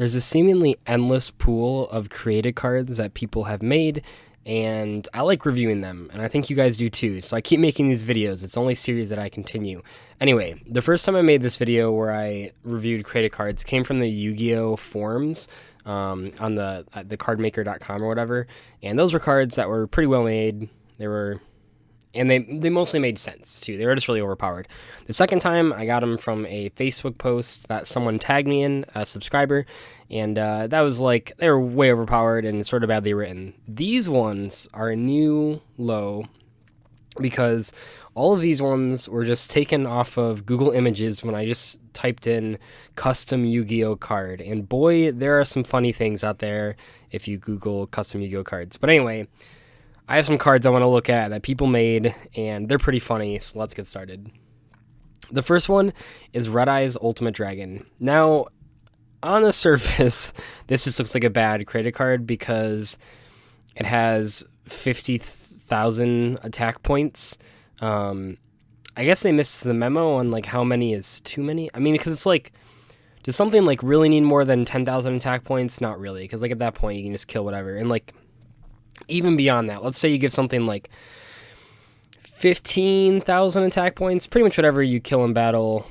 there's a seemingly endless pool of created cards that people have made, and I like reviewing them, and I think you guys do too, so I keep making these videos. It's the only series that I continue. Anyway, the first time I made this video where I reviewed created cards came from the Yu-Gi-Oh forums on the cardmaker.com or whatever, and those were cards that were pretty well made. They mostly made sense, too. They were just really overpowered. The second time, I got them from a Facebook post that someone tagged me in, a subscriber, and that was like, they were way overpowered and sort of badly written. These ones are a new low because all of these ones were just taken off of Google Images when I just typed in custom Yu-Gi-Oh card. And boy, there are some funny things out there if you Google custom Yu-Gi-Oh cards. But anyway, I have some cards I want to look at that people made, and they're pretty funny, so let's get started. The first one is Red Eye's Ultimate Dragon. Now, on the surface, this just looks like a bad created card because it has 50,000 attack points. I guess they missed the memo on like how many is too many. I mean, because it's like, does something like really need more than 10,000 attack points? Not really, because like at that point you can just kill whatever. And like, even beyond that, let's say you give something like 15,000 attack points, pretty much whatever you kill in battle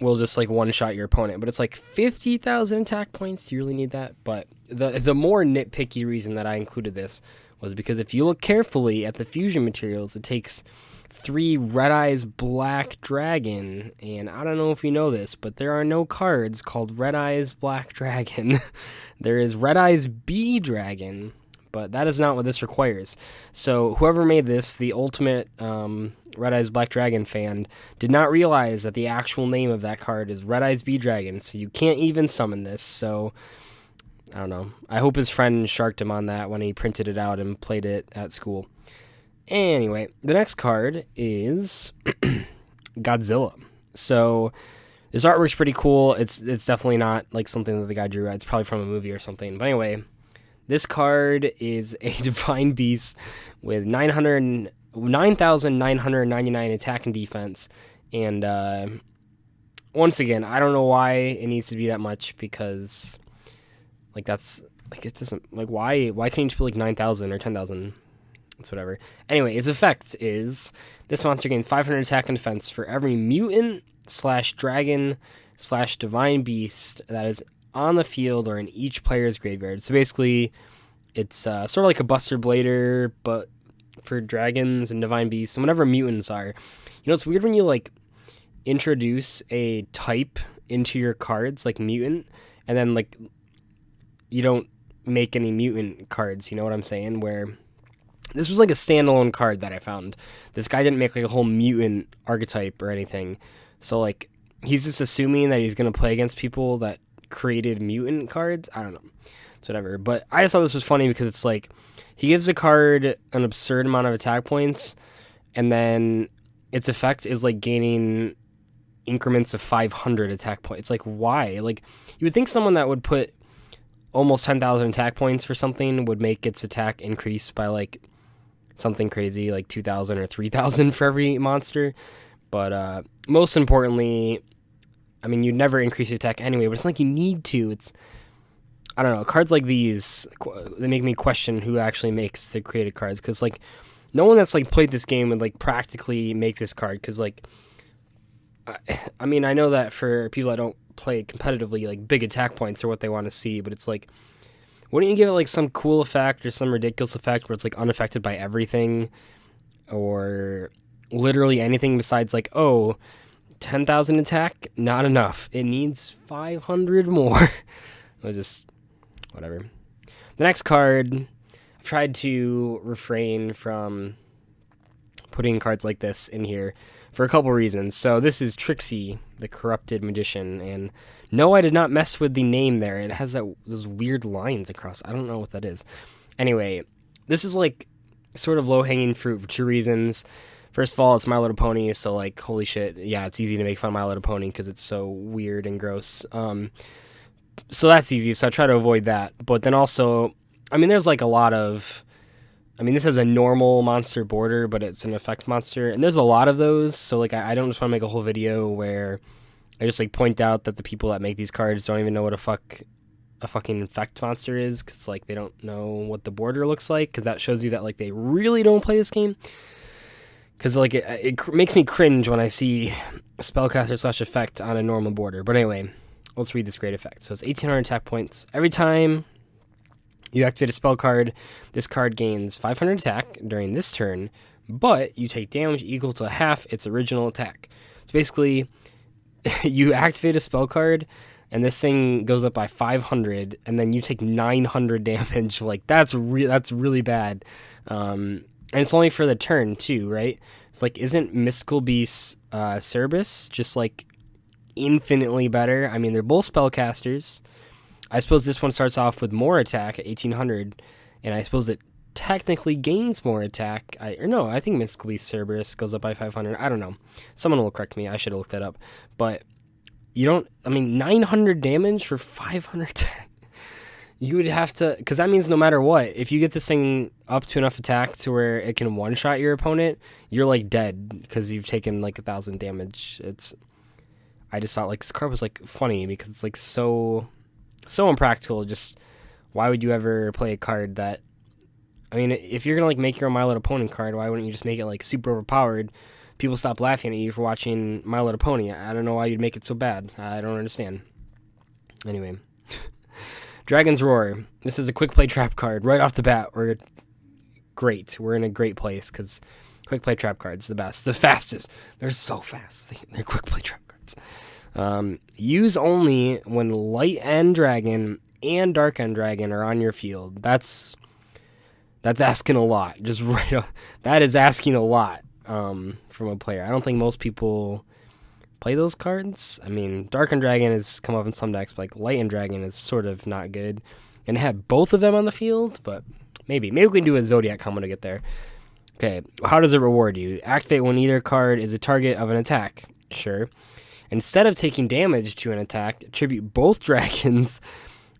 will just like one-shot your opponent. But it's like 50,000 attack points, do you really need that? But the more nitpicky reason that I included this was because if you look carefully at the fusion materials, it takes 3 Red Eye's Black Dragon, and I don't know if you know this, but there are no cards called Red Eye's Black Dragon. There is Red Eye's B Dragon, but that is not what this requires. So whoever made this, the ultimate Red Eye's Black Dragon fan, did not realize that the actual name of that card is Red Eye's B Dragon, so you can't even summon this. So I don't know. I hope his friend sharked him on that when he printed it out and played it at school. Anyway, the next card is Godzilla. So this artwork's pretty cool. It's definitely not like something that the guy drew. It's probably from a movie or something. But anyway, this card is a divine beast with 9,999 attack and defense. And once again, I don't know why it needs to be that much because like that's like it doesn't like why can't you just put like 9,000 or 10,000? It's whatever. Anyway, its effect is this monster gains 500 attack and defense for every mutant / dragon / divine beast that is on the field or in each player's graveyard. So basically, it's sort of like a Buster Blader, but for dragons and divine beasts and whatever mutants are. You know, it's weird when you like introduce a type into your cards, like mutant, and then like you don't make any mutant cards. You know what I'm saying? Where this was like a standalone card that I found. This guy didn't make like a whole mutant archetype or anything. So like he's just assuming that he's gonna play against people that created mutant cards. I don't know. It's whatever. But I just thought this was funny because it's like he gives the card an absurd amount of attack points, and then its effect is like gaining increments of 500 attack points. It's like, why? Like you would think someone that would put almost 10,000 attack points for something would make its attack increase by like something crazy, like 2,000 or 3,000 for every monster. But most importantly, I mean, you'd never increase your attack anyway, but it's not like you need to. It's, I don't know, cards like these, they make me question who actually makes the created cards, because like no one that's like played this game would like practically make this card, because like I mean, I know that for people that don't play competitively, like big attack points are what they want to see, but it's like, wouldn't you give it like some cool effect or some ridiculous effect where it's like unaffected by everything or literally anything besides like, oh, 10,000 attack? Not enough. It needs 500 more. It was just whatever. The next card, I've tried to refrain from putting cards like this in here for a couple reasons. So this is Trixie, the Corrupted Magician, and no, I did not mess with the name there. It has those weird lines across. I don't know what that is. Anyway, this is like sort of low-hanging fruit for 2 reasons. First of all, it's My Little Pony, so like, holy shit, yeah, it's easy to make fun of My Little Pony because it's so weird and gross. So that's easy, so I try to avoid that. But then also, I mean, there's like a lot of, I mean, this has a normal monster border, but it's an effect monster, and there's a lot of those, so like, I don't just want to make a whole video where I just like point out that the people that make these cards don't even know what a fuck a fucking infect monster is, because like they don't know what the border looks like, because that shows you that like they really don't play this game. Because like it makes me cringe when I see spellcaster / effect on a normal border. But anyway, let's read this great effect. So it's 1800 attack points. Every time you activate a spell card, this card gains 500 attack during this turn, but you take damage equal to half its original attack. So basically, you activate a spell card, and this thing goes up by 500, and then you take 900 damage. Like, that's really bad. And it's only for the turn, too, right? It's like, isn't Mystical Beast Cerberus just, like, infinitely better? I mean, they're both spellcasters. I suppose this one starts off with more attack at 1800, and I suppose it technically gains more attack. I think Mystical Beast Cerberus goes up by 500. I don't know. Someone will correct me. I should have looked that up. But 900 damage for 500 attack. You would have to, because that means no matter what, if you get this thing up to enough attack to where it can one-shot your opponent, you're like dead because you've taken like 1,000 damage. I just thought like this card was like funny because it's like so impractical. Just why would you ever play a card that, I mean, if you're gonna like make your own My Little Pony card, why wouldn't you just make it like super overpowered? People stop laughing at you for watching My Little Pony. I don't know why you'd make it so bad. I don't understand. Anyway. Dragon's Roar. This is a quick play trap card. Right off the bat, we're great. We're in a great place because quick play trap cards, the best. The fastest. They're so fast. They're quick play trap cards. Use only when Light End Dragon and Dark End Dragon are on your field. That's asking a lot. Just right off. That is asking a lot from a player. I don't think most people play those cards. I mean, Dark End Dragon has come up in some decks, but like Light End Dragon is sort of not good. And have both of them on the field, but maybe we can do a Zodiac combo to get there. Okay, how does it reward you? Activate when either card is a target of an attack. Sure. Instead of taking damage to an attack, attribute both dragons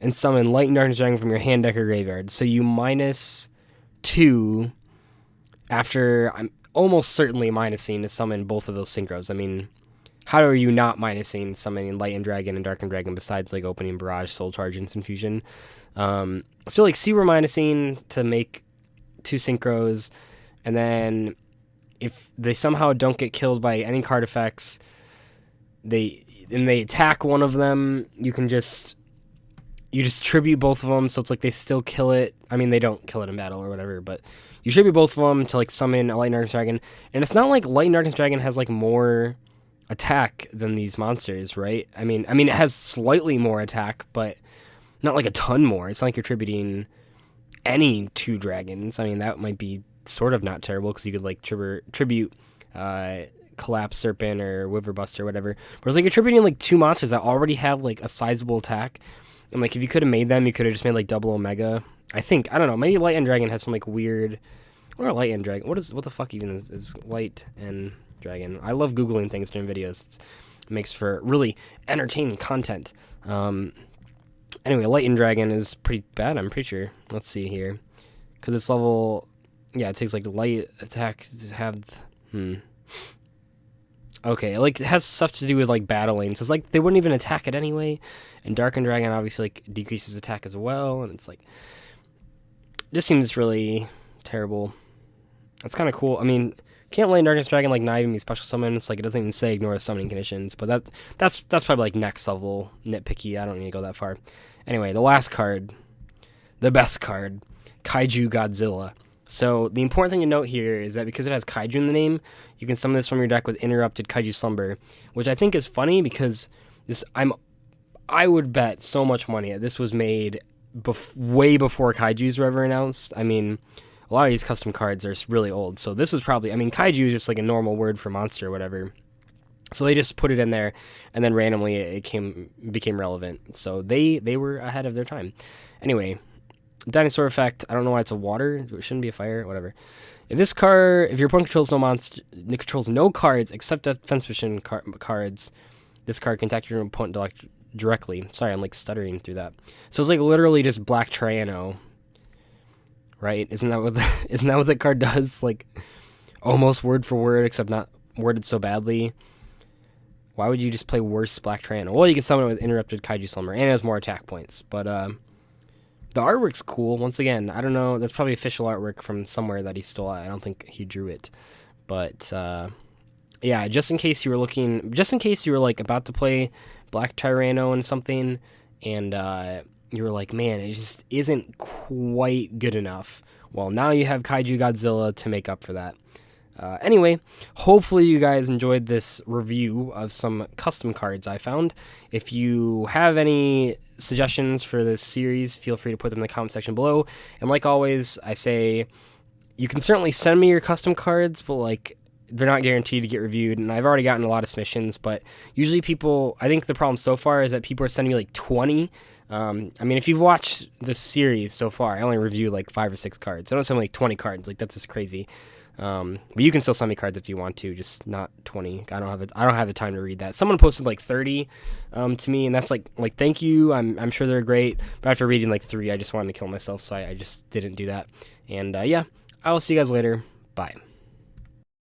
and summon Light and Dark End Dragon from your hand, deck, or graveyard. So you -2 after I'm almost certainly minusing to summon both of those synchros. I mean, how are you not minusing summoning Light End Dragon and Dark End Dragon besides like opening Barrage, Soul Charge, Instant Fusion? Still like super minusing to make 2 synchros, and then if they somehow don't get killed by any card effects, they attack one of them, you just tribute both of them, so it's like they still kill it. I mean, they don't kill it in battle or whatever, but you tribute both of them to like summon a Light and Dark End Dragon, and it's not like Light and Dark End Dragon has like more attack than these monsters, right? I mean it has slightly more attack, but not like a ton more. It's not like you're tributing any 2 dragons. I mean, that might be sort of not terrible because you could like tribute Collapse Serpent or Wiverbuster or whatever. Whereas like you're tributing like 2 monsters that already have like a sizable attack, and like if you could have made them, you could have just made like double Omega. I don't know, maybe Light End Dragon has some like weird, what are Light End Dragon? What the fuck even is Light End Dragon? I love Googling things during videos. It makes for really entertaining content. Anyway, Light End Dragon is pretty bad, I'm pretty sure. Let's see here. Because it's level, yeah, it takes like light attack to have, Okay, like it has stuff to do with like battling. So it's like they wouldn't even attack it anyway. And Dark End Dragon obviously like decreases attack as well. And it's like, just seems really terrible. It's kind of cool. I mean, can't Light and Dark End Dragon like not even be special summon? It's like it doesn't even say ignore the summoning conditions. But that's probably like next level nitpicky. I don't need to go that far. Anyway, the last card, the best card, Kaiju Godzilla. So the important thing to note here is that because it has Kaiju in the name, you can summon this from your deck with Interrupted Kaiju Slumber, which I think is funny because I would bet so much money that this was made way before Kaijus were ever announced. I mean, a lot of these custom cards are really old, so this was probably, I mean, Kaiju is just like a normal word for monster or whatever. So they just put it in there, and then randomly it became relevant. So they were ahead of their time. Anyway, dinosaur effect. I don't know why it's a water. It shouldn't be a fire. Whatever. If your opponent controls no cards except defense position cards, this card can attack your opponent directly. Sorry, I'm like stuttering through that. So it's like literally just Black Triano, right? Isn't that what the card does? Like almost word for word, except not worded so badly. Why would you just play worse Black Tyranno? Well, you can summon it with Interrupted Kaiju Slumber, and it has more attack points. But the artwork's cool. Once again, I don't know. That's probably official artwork from somewhere that he stole. I don't think he drew it. But yeah, just in case you were like about to play Black Tyranno and something, and you were like, man, it just isn't quite good enough. Well, now you have Kaiju Godzilla to make up for that. Anyway, hopefully you guys enjoyed this review of some custom cards I found. If you have any suggestions for this series, feel free to put them in the comment section below. And like always, I say you can certainly send me your custom cards, but like they're not guaranteed to get reviewed. And I've already gotten a lot of submissions, but usually I think the problem so far is that people are sending me like 20. I mean, if you've watched this series so far, I only review like 5 or 6 cards. I don't send me like 20 cards. Like that's just crazy. But you can still send me cards if you want to, just not 20. I don't have the time to read that. Someone posted like 30 to me, and that's like thank you. I'm sure they're great, but after reading like 3, I just wanted to kill myself, so I just didn't do that. And yeah, I will see you guys later. Bye.